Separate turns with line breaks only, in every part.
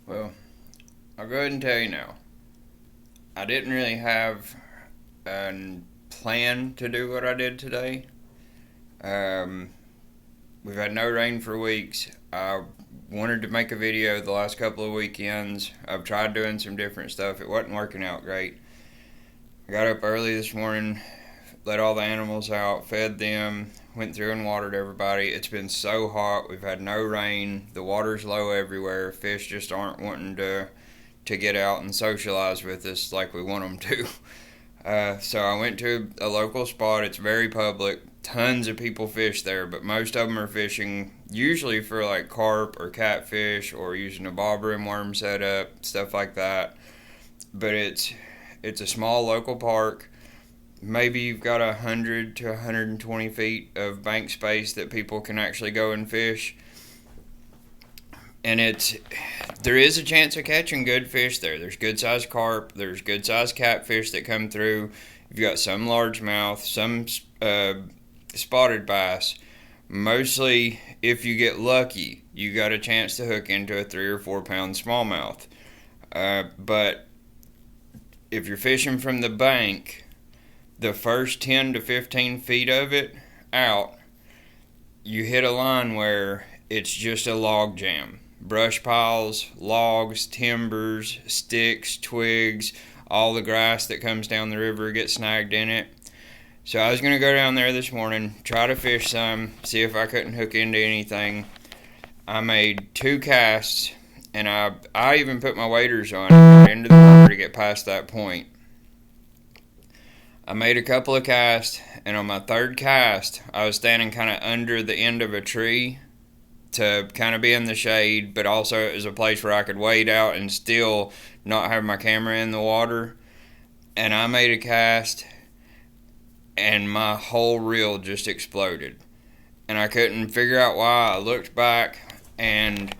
Well, I'll go ahead and tell you now. I didn't really have a plan to do what I did today. Um, we've had no rain for weeks. I wanted to make a video the last couple of weekends. I've tried doing some different stuff. It wasn't working out great. I got up early this morning, let all the animals out, fed them, went through and watered everybody. It's been so hot. We've had no rain. The water's low everywhere. Fish just aren't wanting to get out and socialize with us like we want them to. So I went to a local spot. It's very public. Tons of people fish there, but most of them are fishing usually for like carp or catfish or using a bobber and worm setup, stuff like that. But it's a small local park. Maybe you've got 100 to 120 feet of bank space that people can actually go and fish. And there is a chance of catching good fish there. There's good sized carp, there's good sized catfish that come through. You've got some largemouth, some spotted bass. Mostly, if you get lucky, you got a chance to hook into a 3 or 4 pound smallmouth. But if you're fishing from the bank, the first 10 to 15 feet of it out, you hit a line where it's just a log jam. Brush piles, logs, timbers, sticks, twigs, all the grass that comes down the river gets snagged in it. So I was going to go down there this morning, try to fish some, see if I couldn't hook into anything. I made 2 casts, and I even put my waders on into the water to get past that point. I made a couple of casts, and on my 3rd cast, I was standing kind of under the end of a tree to kind of be in the shade, but also it was a place where I could wade out and still not have my camera in the water. And I made a cast, and my whole reel just exploded. And I couldn't figure out why. I looked back, and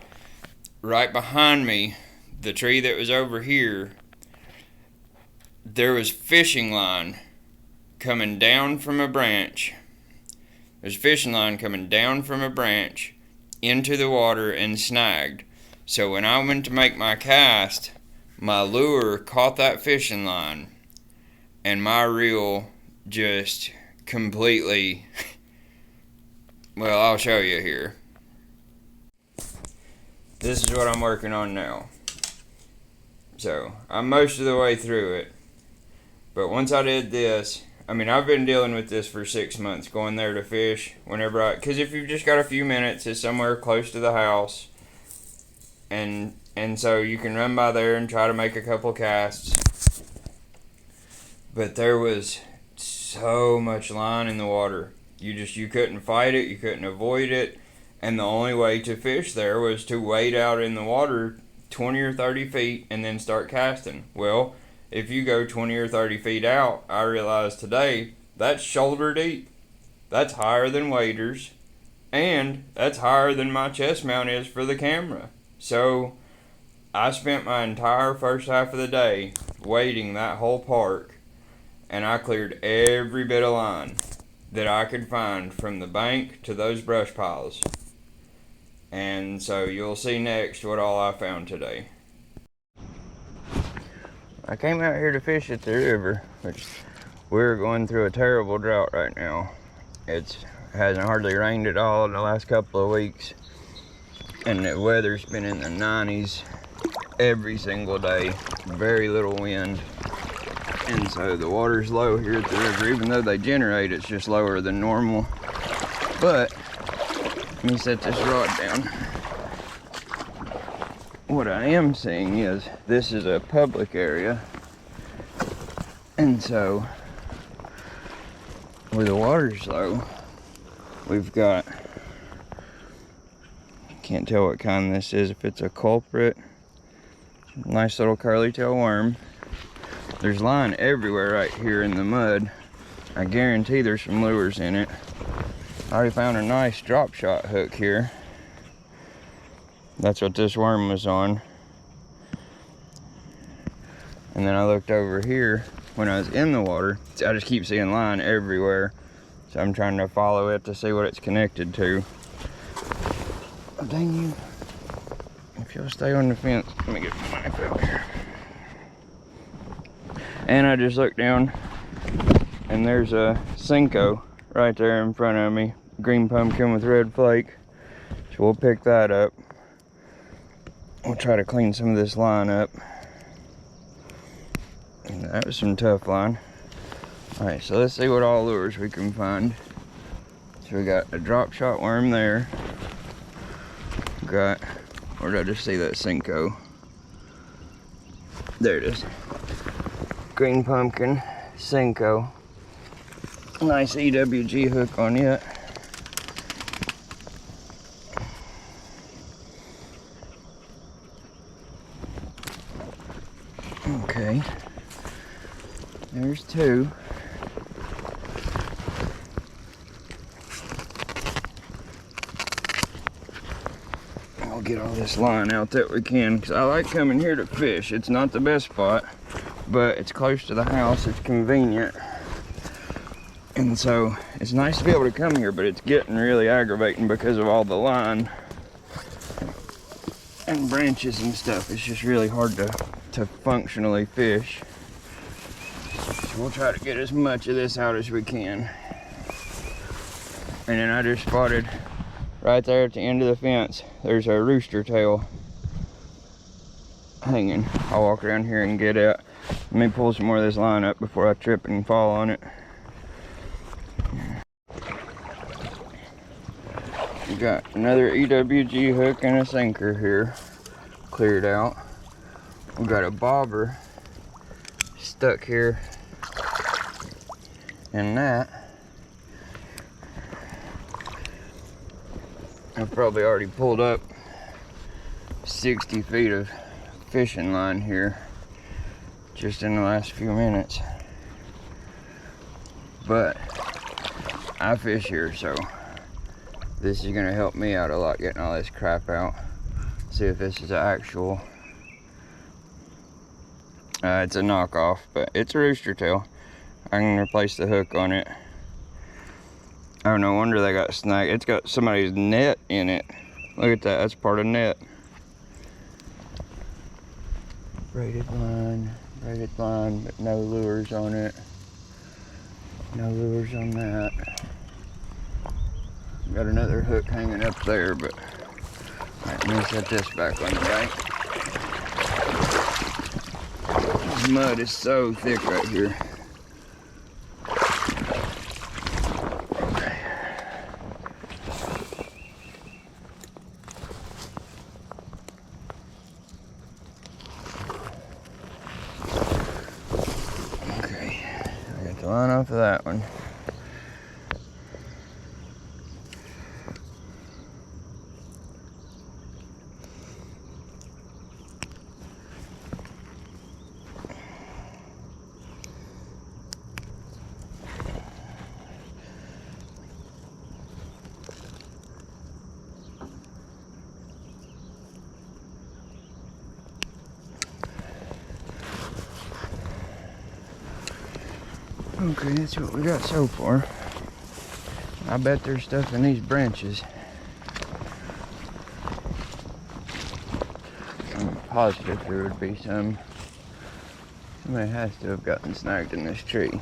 right behind me, the tree that was over here, there was fishing line coming down from a branch. There's fishing line coming down from a branch into the water and snagged. So when I went to make my cast, my lure caught that fishing line, and my reel just completely, well, I'll show you here. This is what I'm working on now. So I'm most of the way through it, but once I did this, I've been dealing with this for 6 months, going there to fish whenever because if you've just got a few minutes, it's somewhere close to the house, and so you can run by there and try to make a couple casts. But there was so much line in the water. You couldn't fight it, you couldn't avoid it, and the only way to fish there was to wade out in the water 20 or 30 feet and then start casting. Well, if you go 20 or 30 feet out, I realized today, that's shoulder deep. That's higher than waders, and that's higher than my chest mount is for the camera. So I spent my entire first half of the day wading that whole park, and I cleared every bit of line that I could find from the bank to those brush piles. And so you'll see next what all I found today. I came out here to fish at the river, which we're going through a terrible drought right now. It hasn't hardly rained at all in the last couple of weeks, and the weather's been in the 90s every single day, very little wind, and so the water's low here at the river. Even though they generate, it's just lower than normal. But let me set this rod down. What I am seeing is this is a public area, and so where the water's low, we've got, can't tell what kind this is, if it's a culprit, nice little curly tail worm. There's line everywhere right here in the mud. I guarantee there's some lures in it. I already found a nice drop shot hook here. That's what this worm was on. And then I looked over here when I was in the water. I just keep seeing line everywhere. So I'm trying to follow it to see what it's connected to. Oh, dang you. If She'll stay on the fence. Let me get my knife out here. And I just looked down, and there's a Cinco right there in front of me. Green pumpkin with red flake. So we'll pick that up. We'll try to clean some of this line up. And that was some tough line. Alright, so let's see what all lures we can find. So we got a drop shot worm there. Got, where did I just see that Cinco? There it is. Green pumpkin, Cinco. Nice EWG hook on it. Okay. There's two. I'll get all this line out that we can, because I like coming here to fish. It's not the best spot, but it's close to the house, it's convenient. And so it's nice to be able to come here, but it's getting really aggravating because of all the line and branches and stuff. It's just really hard to functionally fish. So we'll try to get as much of this out as we can. And then I just spotted right there at the end of the fence, there's a rooster tail hanging. I'll walk around here and get it. Let me pull some more of this line up before I trip and fall on it. We got another EWG hook and a sinker here cleared out. We got a bobber stuck here in that. I've probably already pulled up 60 feet of fishing line here just in the last few minutes. But I fish here, so this is gonna help me out a lot getting all this crap out. See if this is an actual, it's a knockoff, but it's a rooster tail. I can replace the hook on it. Oh, no wonder they got snagged. It's got somebody's net in it. Look at that, that's part of net. Braided line, but no lures on it. No lures on that. Got another hook hanging up there, but alright, let me set this back on the bank. This mud is so thick right here. Okay, I got the line off of that one. Okay, that's what we got so far. I bet there's stuff in these branches. I'm positive there would be some. Somebody has to have gotten snagged in this tree.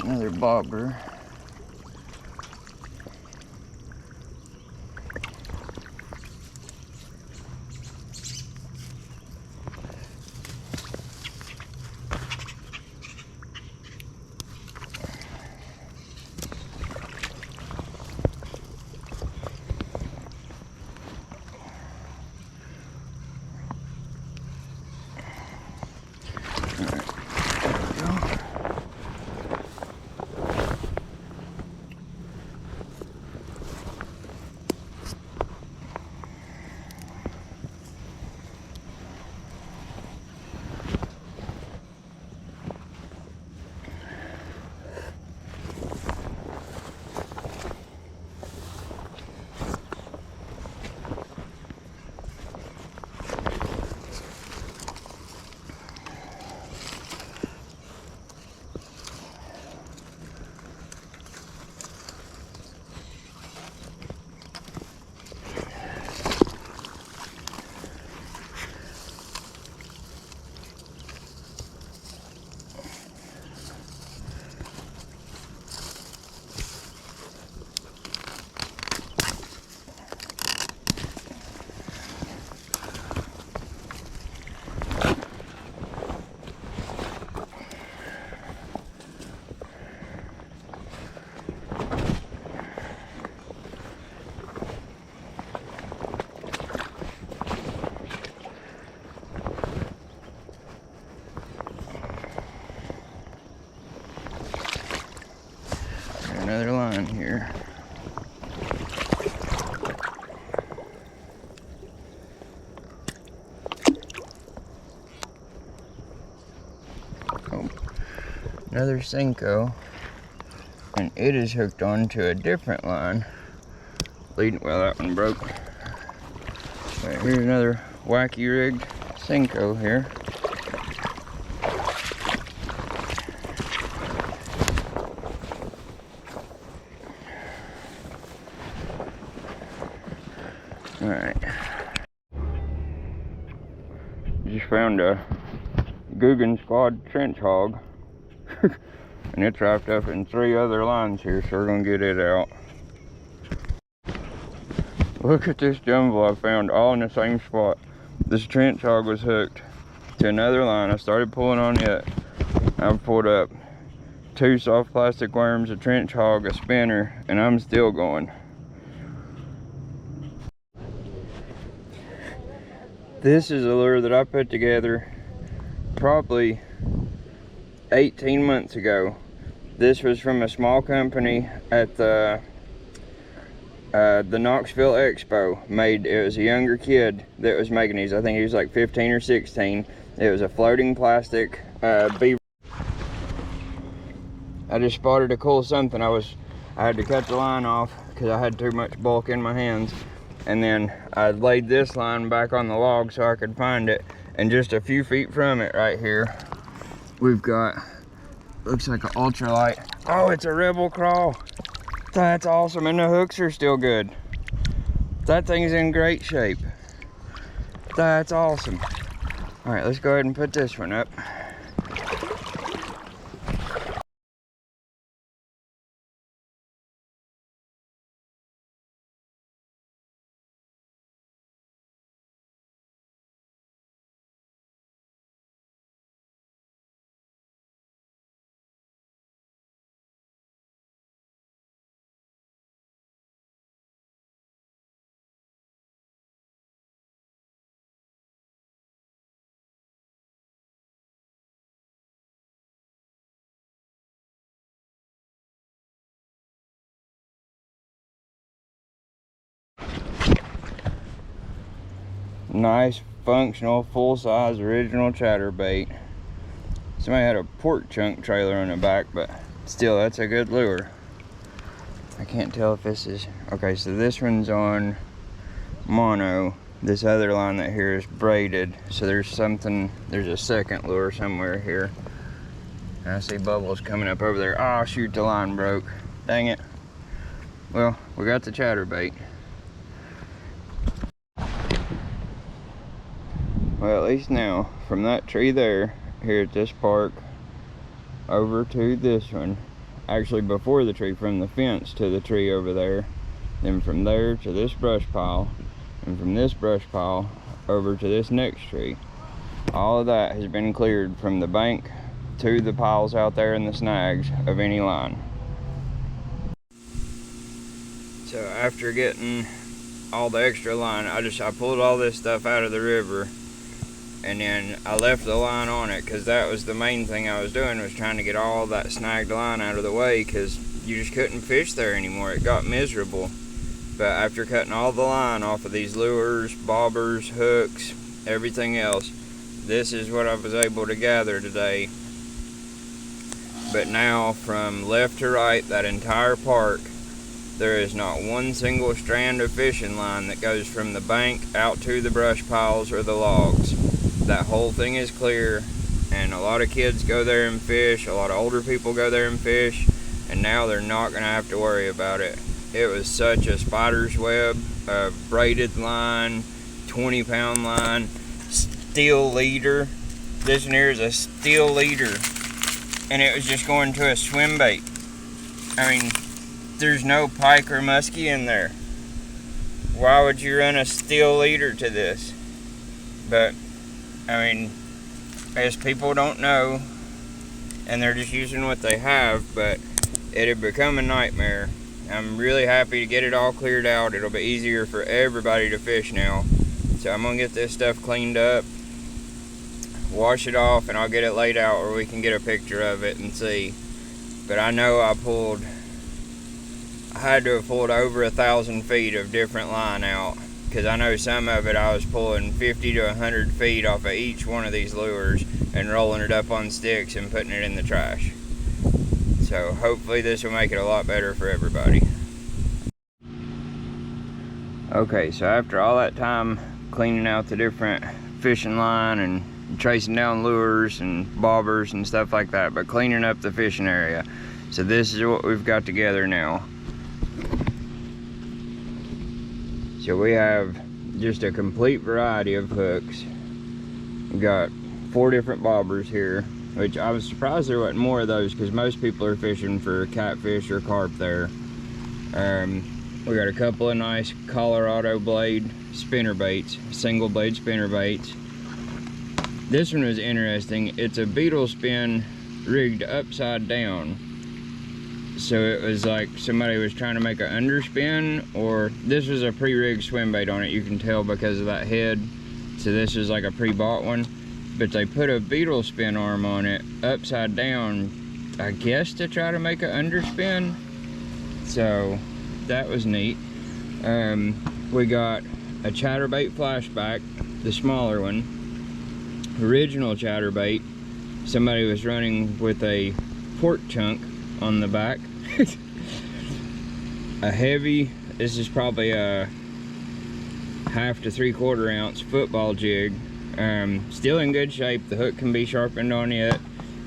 Another bobber. line here. Oh, another Senko, and it is hooked onto a different line. Well, that one broke. Right, here's another wacky rigged Senko here. Alright. Just found a Googan Squad trench hog. And it's wrapped up in 3 other lines here, so we're gonna get it out. Look at this jumble I found all in the same spot. This trench hog was hooked to another line. I started pulling on it. I've pulled up 2 soft plastic worms, a trench hog, a spinner, and I'm still going. This is a lure that I put together probably 18 months ago. This was from a small company at the Knoxville Expo. It was a younger kid that was making these. I think he was like 15 or 16. It was a floating plastic beaver. I just spotted a cool something. I had to cut the line off because I had too much bulk in my hands. And then I laid this line back on the log so I could find it. And just a few feet from it right here, we've got, looks like an ultralight. Oh, it's a Rebel Crawl. That's awesome, and the hooks are still good. That thing's in great shape. That's awesome. All right, let's go ahead and put this one up. Nice, functional, full-size, original chatterbait. Somebody had a pork chunk trailer on the back, but still, that's a good lure. I can't tell if this is... Okay, so this one's on mono. This other line that here is braided. So there's a second lure somewhere here. And I see bubbles coming up over there. Oh, shoot, the line broke. Dang it. Well, we got the chatterbait. Well, at least now, from that tree there, here at this park, over to this one, actually before the tree, from the fence to the tree over there, then from there to this brush pile, and from this brush pile over to this next tree. All of that has been cleared from the bank to the piles out there in the snags of any line. So after getting all the extra line, I pulled all this stuff out of the river, and then I left the line on it because that was the main thing I was doing, was trying to get all that snagged line out of the way, because you just couldn't fish there anymore. It got miserable. But after cutting all the line off of these lures, bobbers, hooks, everything else, this is what I was able to gather today. But now, from left to right, that entire park, there is not one single strand of fishing line that goes from the bank out to the brush piles or the logs. That whole thing is clear, and a lot of kids go there and fish, a lot of older people go there and fish, and now they're not going to have to worry about it. It was such a spider's web, a braided line, 20-pound line, steel leader. This one here is a steel leader, and it was just going to a swim bait. I mean, there's no pike or muskie in there. Why would you run a steel leader to this? But I mean, as people don't know, and they're just using what they have, but it had become a nightmare. I'm really happy to get it all cleared out. It'll be easier for everybody to fish now. So I'm gonna get this stuff cleaned up, wash it off, and I'll get it laid out where we can get a picture of it and see. But I know I pulled had to have pulled over 1,000 feet of different line out, because I know some of it I was pulling 50 to 100 feet off of each one of these lures and rolling it up on sticks and putting it in the trash. So hopefully this will make it a lot better for everybody. Okay, so after all that time cleaning out the different fishing line and tracing down lures and bobbers and stuff like that, but cleaning up the fishing area, so this is what we've got together now. So we have just a complete variety of hooks. We've got 4 different bobbers here, which I was surprised there wasn't more of those, because most people are fishing for catfish or carp there. We got a couple of nice Colorado blade spinner baits, single blade spinner baits. This one was interesting. It's a beetle spin rigged upside down. So it was like somebody was trying to make an underspin, or this was a pre-rigged swim bait on it. You can tell because of that head. So this is like a pre-bought one. But they put a beetle spin arm on it upside down, I guess to try to make an underspin. So that was neat. We got a chatterbait flashback, the smaller one. Original chatterbait. Somebody was running with a pork chunk on the back. A heavy, this is probably a 1/2 to 3/4 ounce football jig. Still in good shape. The hook can be sharpened on it,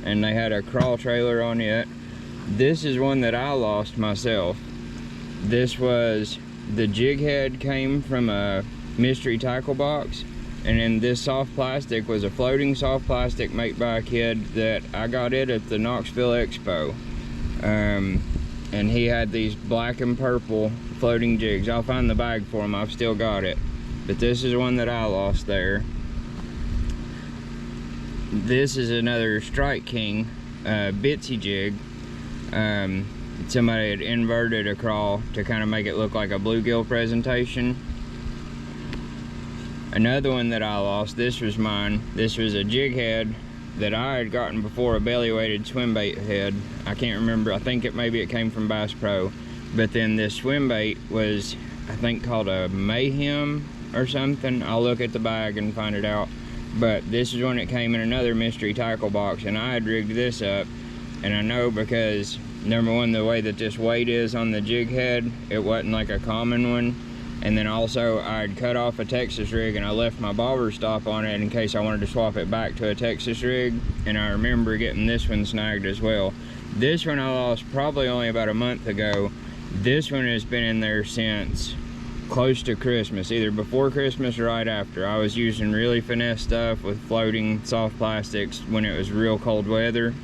and they had a crawl trailer on it. This is one that I lost myself. This was, the jig head came from a mystery tackle box, and then this soft plastic was a floating soft plastic made by a kid that I got it at the Knoxville Expo. And he had these black and purple floating jigs. I'll find the bag for him, I've still got it. But this is one that I lost there. This is another Strike King Bitsy jig. Somebody had inverted a crawl to kind of make it look like a bluegill presentation. Another one that I lost, this was mine. This was a jig head that I had gotten before, a belly weighted swim bait head. I can't remember, I think maybe it came from Bass Pro. But then this swim bait was, I think, called a Mayhem or something. I'll look at the bag and find it out. But this is one that came in another mystery tackle box, and I had rigged this up. And I know because, number one, the way that this weight is on the jig head, it wasn't like a common one. And then also I'd cut off a Texas rig and I left my bobber stop on it in case I wanted to swap it back to a Texas rig. And I remember getting this one snagged as well. This one I lost probably only about a month ago. This one has been in there since close to Christmas, either before Christmas or right after. I was using really finesse stuff with floating soft plastics when it was real cold weather.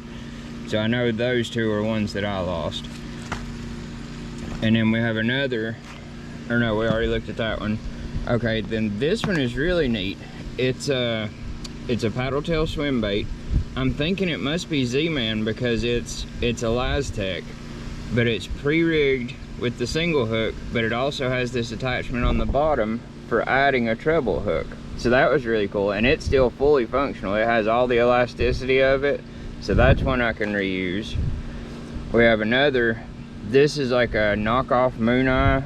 So I know those two are ones that I lost. And then we have another, or no, we already looked at that one. Okay, then this one is really neat. It's a paddle tail swim bait. I'm thinking it must be Z-Man because it's a Lastech, but it's pre-rigged with the single hook, but it also has this attachment on the bottom for adding a treble hook. So that was really cool, and it's still fully functional. It has all the elasticity of it, so that's one I can reuse. We have another, this is like a knockoff Moon Eye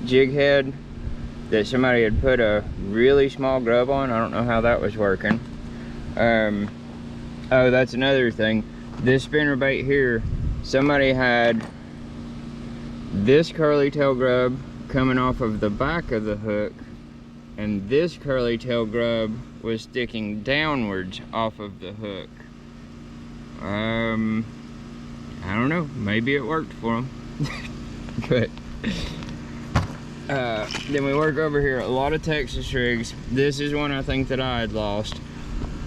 jig head that somebody had put a really small grub on. I don't know how that was working. Oh, that's another thing. This spinner bait here, somebody had this curly tail grub coming off of the back of the hook, and this curly tail grub was sticking downwards off of the hook. I don't know, maybe it worked for them. But then we work over here, a lot of Texas rigs. This is one I think that I had lost.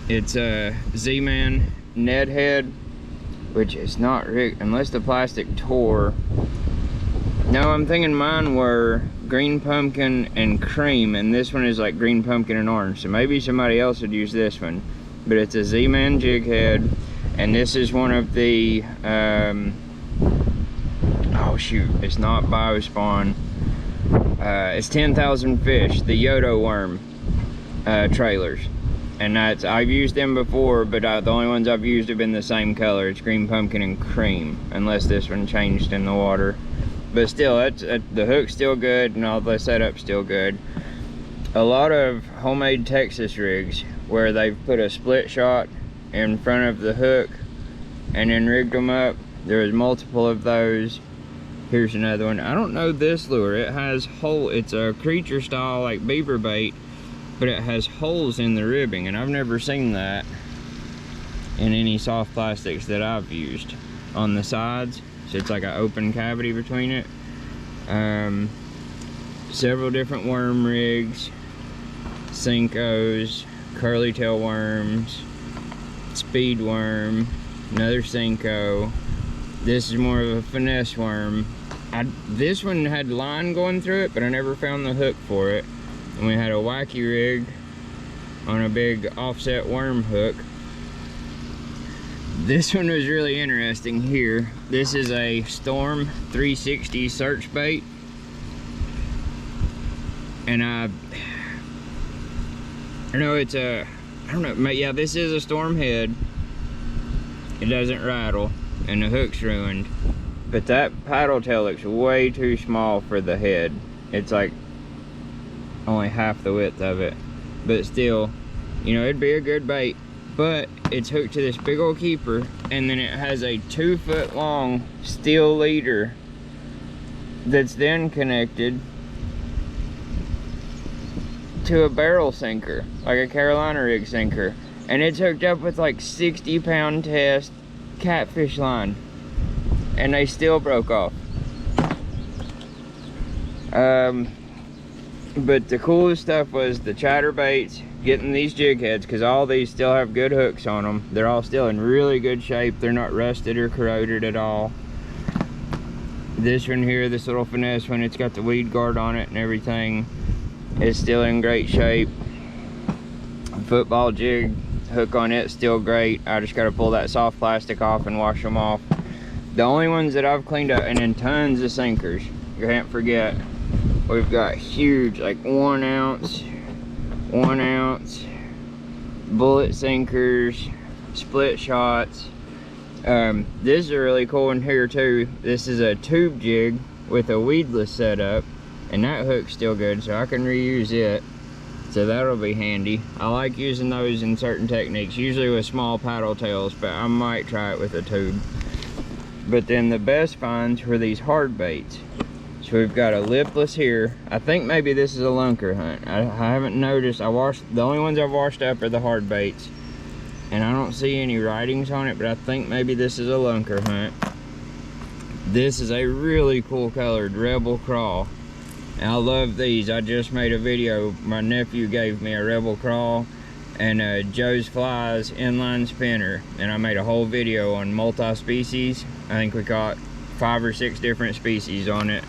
It's a Z-Man Ned head, which is not rigged unless the plastic tore. No, I'm thinking mine were green pumpkin and cream, and this one is like green pumpkin and orange. So maybe somebody else would use this one. But it's a Z-Man jig head, and this is one of the oh shoot, it's not Biospawn. It's 10,000 Fish, the Yodo worm trailers. And that's, I've used them before, but the only ones I've used have been the same color. It's green pumpkin and cream, unless this one changed in the water. but still, the hook's still good and all the setup's still good. A lot of homemade Texas rigs where they've put a split shot in front of the hook and then rigged them up. There's multiple of those. Here's another one. I don't know this lure. It has it's a creature style like beaver bait, but it has holes in the ribbing, and I've never seen that in any soft plastics that I've used on the sides. So it's like an open cavity between it. Several different worm rigs, Senkos, curly tail worms, speed worm, another Senko. This is more of a finesse worm. This one had line going through it, but I never found the hook for it. And we had a wacky rig on a big offset worm hook. This one was really interesting here. This is a Storm 360 search bait. And I know it's I don't know, yeah, this is a Storm head. It doesn't rattle, and the hook's ruined. But that paddle tail looks way too small for the head. It's like only half the width of it. But still, you know, it'd be a good bait. But it's hooked to this big old keeper, and then it has a 2-foot long steel leader that's then connected to a barrel sinker, like a Carolina rig sinker. And it's hooked up with like 60-pound test catfish line, and they still broke off. But the coolest stuff was the chatterbaits, getting these jig heads, because all these still have good hooks on them. They're all still in really good shape. They're not rusted or corroded at all. This one here, this little finesse one, it's got the weed guard on it and everything. It's still in great shape. Football jig hook on it, still great. I just got to pull that soft plastic off and wash them off. The only ones that I've cleaned up, and then tons of sinkers. You can't forget. We've got huge, like 1 ounce bullet sinkers, split shots. This is a really cool one here too. This is a tube jig with a weedless setup, and that hook's still good, so I can reuse it. So that'll be handy. I like using those in certain techniques, usually with small paddle tails, but I might try it with a tube. But then the best finds were these hard baits. So we've got a lipless here. I think maybe this is a lunker hunt. I haven't noticed. The only ones I've washed up are the hard baits, and I don't see any writings on it, but I think maybe this is a lunker hunt. This is a really cool colored Rebel Crawl. And I love these. I just made a video. My nephew gave me a Rebel Crawl and Joe's Flies inline spinner, and I made a whole video on multi-species. I think we caught 5 or 6 different species on it.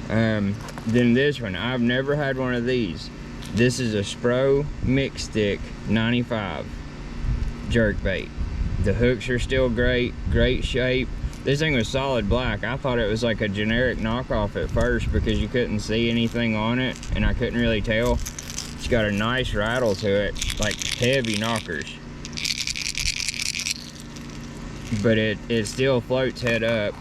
Then this one, I've never had one of these. This is a Spro Mix Stick 95 jerkbait. The hooks are still great shape. This thing was solid black. I thought it was like a generic knockoff at first because you couldn't see anything on it, and I couldn't really tell. It's got a nice rattle to it, like heavy knockers. But it still floats head up.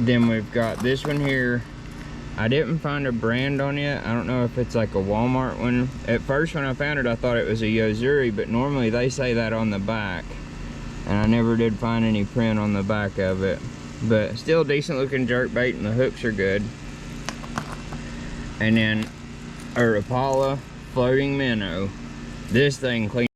Then we've got this one here. I didn't find a brand on it. I don't know if it's like a Walmart one. At first when I found it, I thought it was a Yo-Zuri, but normally they say that on the back. And I never did find any print on the back of it. But still decent looking jerkbait, and the hooks are good. And then a Rapala floating minnow. This thing cleaned